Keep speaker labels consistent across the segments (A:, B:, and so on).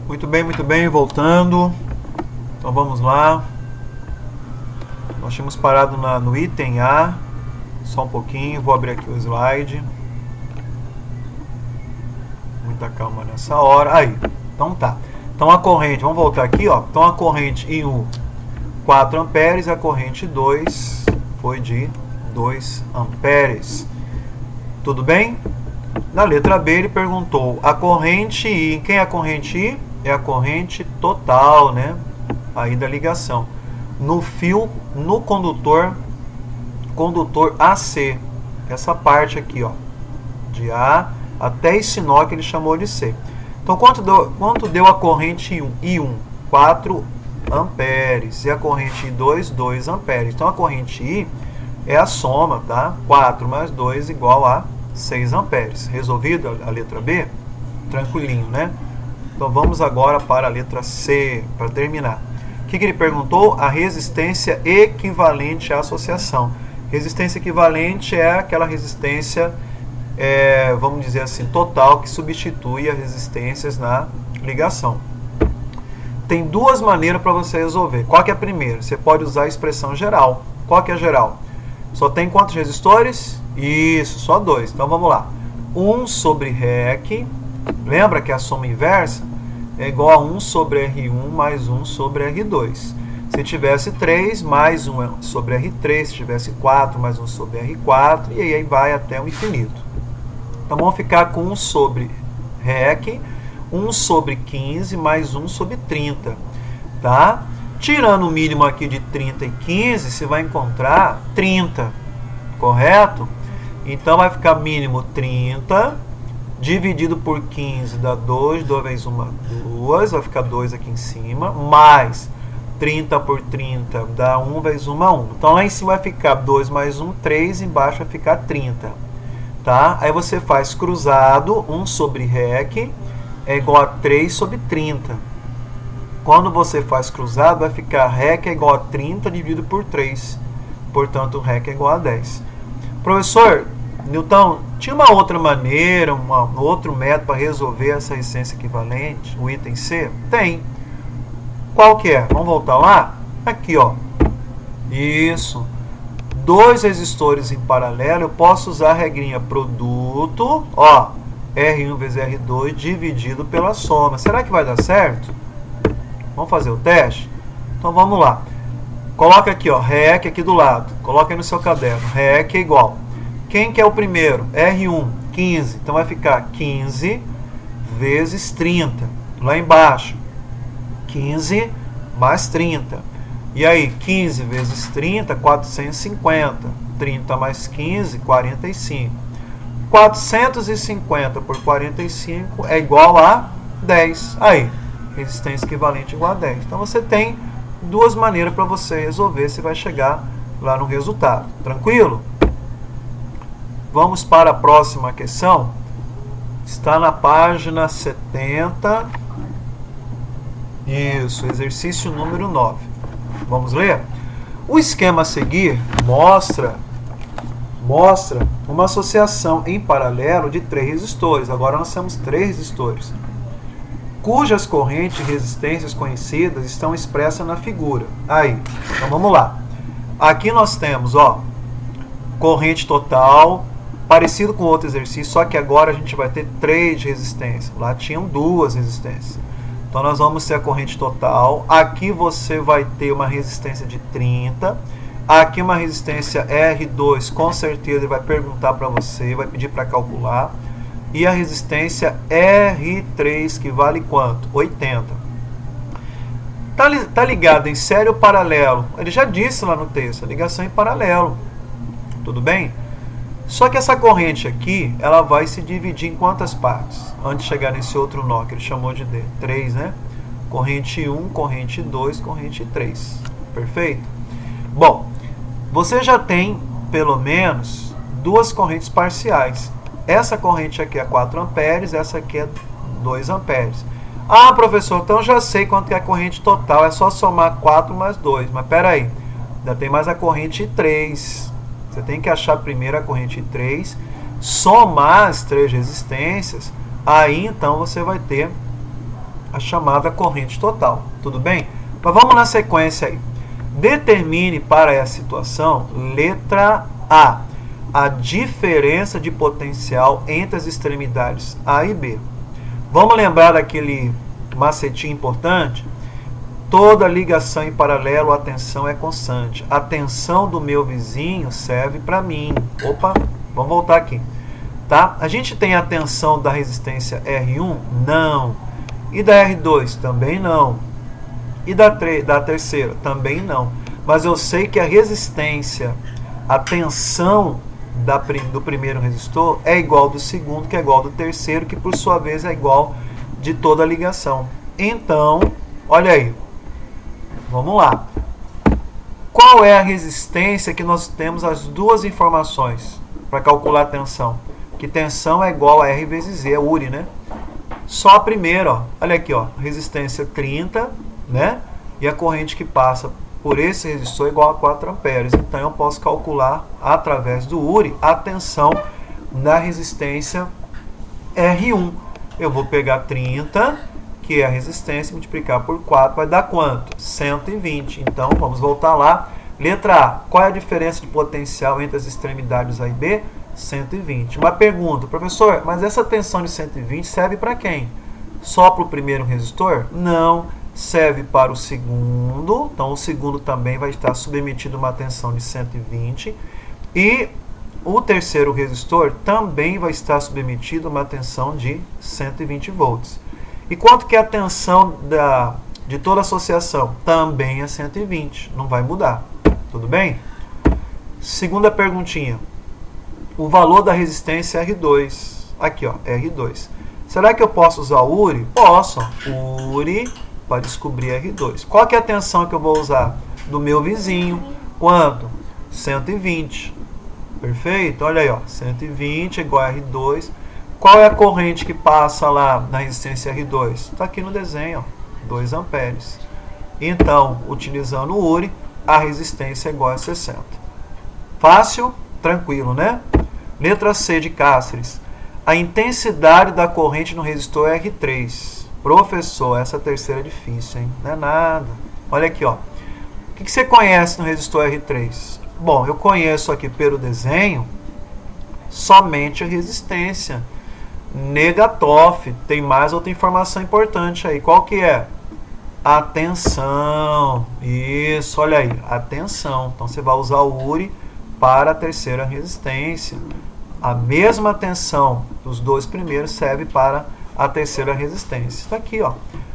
A: Muito bem, voltando. Então vamos lá. Nós tínhamos parado no item A. Só um pouquinho, vou abrir aqui o slide. Muita calma nessa hora. Aí, então tá. Então a corrente, vamos voltar aqui, ó. Então a corrente I1, 4 amperes, e a corrente 2 foi de 2 amperes. Tudo bem? Na letra B ele perguntou a corrente I. Quem é a corrente I? É a corrente total, né? Aí da ligação. No fio, no condutor AC. Essa parte aqui, ó. De A até esse nó que ele chamou de C. Então, quanto deu a corrente I1? 4 amperes. E a corrente I2, 2 amperes. Então, a corrente I é a soma, tá? 4 mais 2 igual a 6 amperes. Resolvido a letra B? Tranquilinho, né? Então, vamos agora para a letra C, para terminar. O que ele perguntou? A resistência equivalente à associação. Resistência equivalente é aquela resistência, vamos dizer assim, total, que substitui as resistências na ligação. Tem duas maneiras para você resolver. Qual que é a primeira? Você pode usar a expressão geral. Qual que é a geral? Só tem quantos resistores? Isso, só 2. Então vamos lá. 1 sobre REC. Lembra que a soma inversa é igual a 1 sobre R1 mais 1 sobre R2. Se tivesse 3, mais 1 sobre R3. Se tivesse 4, mais 1 sobre R4. E aí vai até o infinito. Então vamos ficar com 1 sobre REC. 1 sobre 15 mais 1 sobre 30. Tá? Tirando o mínimo aqui de 30 e 15, você vai encontrar 30. Correto? Então vai ficar mínimo 30. Dividido por 15 dá 2. 2 vezes 1, 2. Vai ficar 2 aqui em cima. Mais 30 por 30 dá 1 vezes 1, 1. Então lá em cima vai ficar 2 mais 1, 3. Embaixo vai ficar 30. Tá? Aí você faz cruzado. 1 sobre REC é igual a 3 sobre 30. Quando você faz cruzado, vai ficar REC é igual a 30 dividido por 3. Portanto, REC é igual a 10. Professor Newton, tinha uma outra maneira, um outro método para resolver essa resistência equivalente, o item C? Tem. Qual que é? Vamos voltar lá? Aqui, ó. Isso. 2 resistores em paralelo, eu posso usar a regrinha produto, ó, R1 vezes R2 dividido pela soma. Será que vai dar certo? Vamos fazer o teste? Então vamos lá. Coloca aqui, ó, REC aqui do lado. Coloca aí no seu caderno. REC é igual. Quem que é o primeiro? R1, 15. Então vai ficar 15 vezes 30. Lá embaixo, 15 mais 30. E aí, 15 vezes 30, 450. 30 mais 15, 45. 450 por 45 é igual a 10. Aí, resistência equivalente igual a 10. Então você tem duas maneiras para você resolver se vai chegar lá no resultado. Tranquilo? Vamos para a próxima questão. Está na página 70. Isso, exercício número 9. Vamos ler? O esquema a seguir mostra uma associação em paralelo de 3 resistores. Agora nós temos 3 resistores, cujas correntes e resistências conhecidas estão expressas na figura. Aí, então vamos lá. Aqui nós temos, ó, corrente total, parecido com outro exercício, só que agora a gente vai ter 3 de resistência. Lá tinham 2 resistências. Então nós vamos ter a corrente total. Aqui você vai ter uma resistência de 30. Aqui uma resistência R2, com certeza ele vai perguntar para você, vai pedir para calcular. E a resistência R3, que vale quanto? 80. Tá ligado em série ou paralelo? Ele já disse lá no texto, a ligação em paralelo. Tudo bem? Só que essa corrente aqui, ela vai se dividir em quantas partes? Antes de chegar nesse outro nó, que ele chamou de D. 3, né? Corrente 1, corrente 2, corrente 3. Perfeito? Bom, você já tem, pelo menos, 2 correntes parciais. Essa corrente aqui é 4 amperes, essa aqui é 2 amperes. Ah, professor, então eu já sei quanto é a corrente total, é só somar 4 mais 2. Mas espera aí, ainda tem mais a corrente 3. Você tem que achar primeiro a corrente 3, somar as 3 resistências, aí então você vai ter a chamada corrente total. Tudo bem? Mas vamos na sequência aí. Determine para essa situação, letra a diferença de potencial entre as extremidades A e B. Vamos lembrar daquele macetinho importante? Toda ligação em paralelo, a tensão é constante. A tensão do meu vizinho serve para mim. Opa, vamos voltar aqui. Tá? A gente tem a tensão da resistência R1? Não. E da R2? Também não. E da terceira? Também não. Mas eu sei que a resistência, a tensão do primeiro resistor é igual do segundo, que é igual do terceiro, que por sua vez é igual de toda a ligação. Então, olha aí. Vamos lá. Qual é a resistência que nós temos as duas informações para calcular a tensão? Que tensão é igual a R vezes Z, é URI, né? Só a primeira, ó. Olha aqui, ó, resistência 30, né? E a corrente que passa por esse resistor é igual a 4 amperes. Então eu posso calcular através do URI a tensão na resistência R1. Eu vou pegar 30, que é a resistência, multiplicar por 4, vai dar quanto? 120. Então vamos voltar lá. Letra A, qual é a diferença de potencial entre as extremidades A e B? 120. Uma pergunta, professor, mas essa tensão de 120 serve para quem? Só para o primeiro resistor? Não, serve para o segundo. Então o segundo também vai estar submetido a uma tensão de 120. E o terceiro resistor também vai estar submetido a uma tensão de 120 volts. E quanto que é a tensão de toda associação? Também é 120, não vai mudar. Tudo bem? Segunda perguntinha. O valor da resistência R2. Aqui, ó, R2. Será que eu posso usar o URI? Posso. URI para descobrir R2. Qual que é a tensão que eu vou usar? Do meu vizinho. Quanto? 120. Perfeito? Olha aí, ó. 120 igual a R2. Qual é a corrente que passa lá na resistência R2? Está aqui no desenho, ó, 2 amperes. Então, utilizando o URI, a resistência é igual a 60. Fácil? Tranquilo, né? Letra C de Cáceres. A intensidade da corrente no resistor é R3. Professor, essa terceira é difícil, hein? Não é nada. Olha aqui, ó. O que você conhece no resistor R3? Bom, eu conheço aqui pelo desenho somente a resistência. Negatoff. Tem mais outra informação importante aí. Qual que é? A tensão. Isso, olha aí. A tensão. Então, você vai usar o URI para a terceira resistência. A mesma tensão dos dois primeiros serve para a terceira resistência. Está aqui, ó.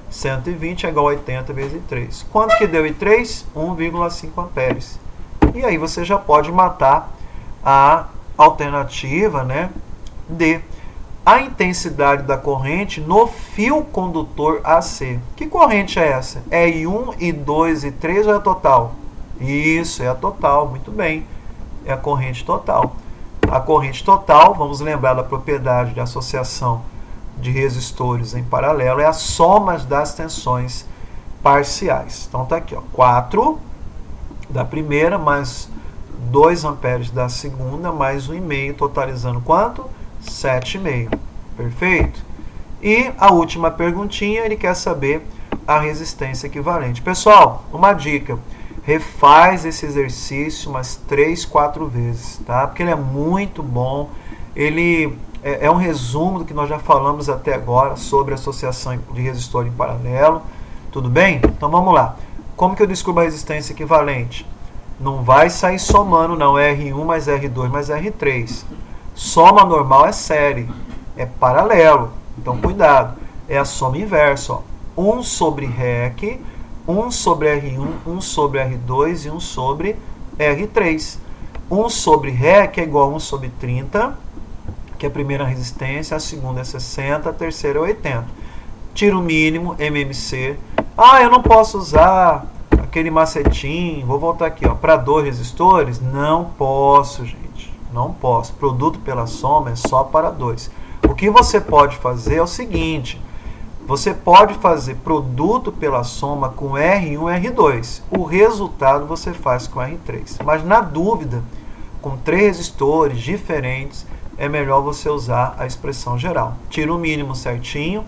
A: 120 é igual a 80 vezes 3. Quanto que deu em 3? 1,5 amperes. E aí você já pode matar a alternativa, né, D. A intensidade da corrente no fio condutor AC. Que corrente é essa? É I1, I2, I3 ou é a total? Isso, é a total. Muito bem. É a corrente total. A corrente total, vamos lembrar da propriedade de associação de resistores em paralelo, é a soma das tensões parciais. Então está aqui, ó, 4 da primeira, mais 2 amperes da segunda, mais 1,5, totalizando quanto? 7,5. Perfeito? E a última perguntinha, ele quer saber a resistência equivalente. Pessoal, uma dica. Refaz esse exercício umas 3, 4 vezes, tá? Porque ele é muito bom. Ele é um resumo do que nós já falamos até agora sobre associação de resistor em paralelo. Tudo bem? Então vamos lá. Como que eu descubro a resistência equivalente? Não vai sair somando, não. R1 mais R2 mais R3. Soma normal é série. É paralelo. Então cuidado. É a soma inversa, ó. 1 sobre REC, 1 sobre R1, 1 sobre R2 e 1 sobre R3. 1 sobre REC é igual a 1 sobre 30, que é a primeira resistência, a segunda é 60, a terceira é 80. Tiro mínimo, MMC. Ah, eu não posso usar aquele macetinho, vou voltar aqui, ó, para 2 resistores? Não posso, gente. Não posso. Produto pela soma é só para 2. O que você pode fazer é o seguinte: você pode fazer produto pela soma com R1 e R2. O resultado você faz com R3. Mas na dúvida, com 3 resistores diferentes, é melhor você usar a expressão geral. Tira o mínimo certinho,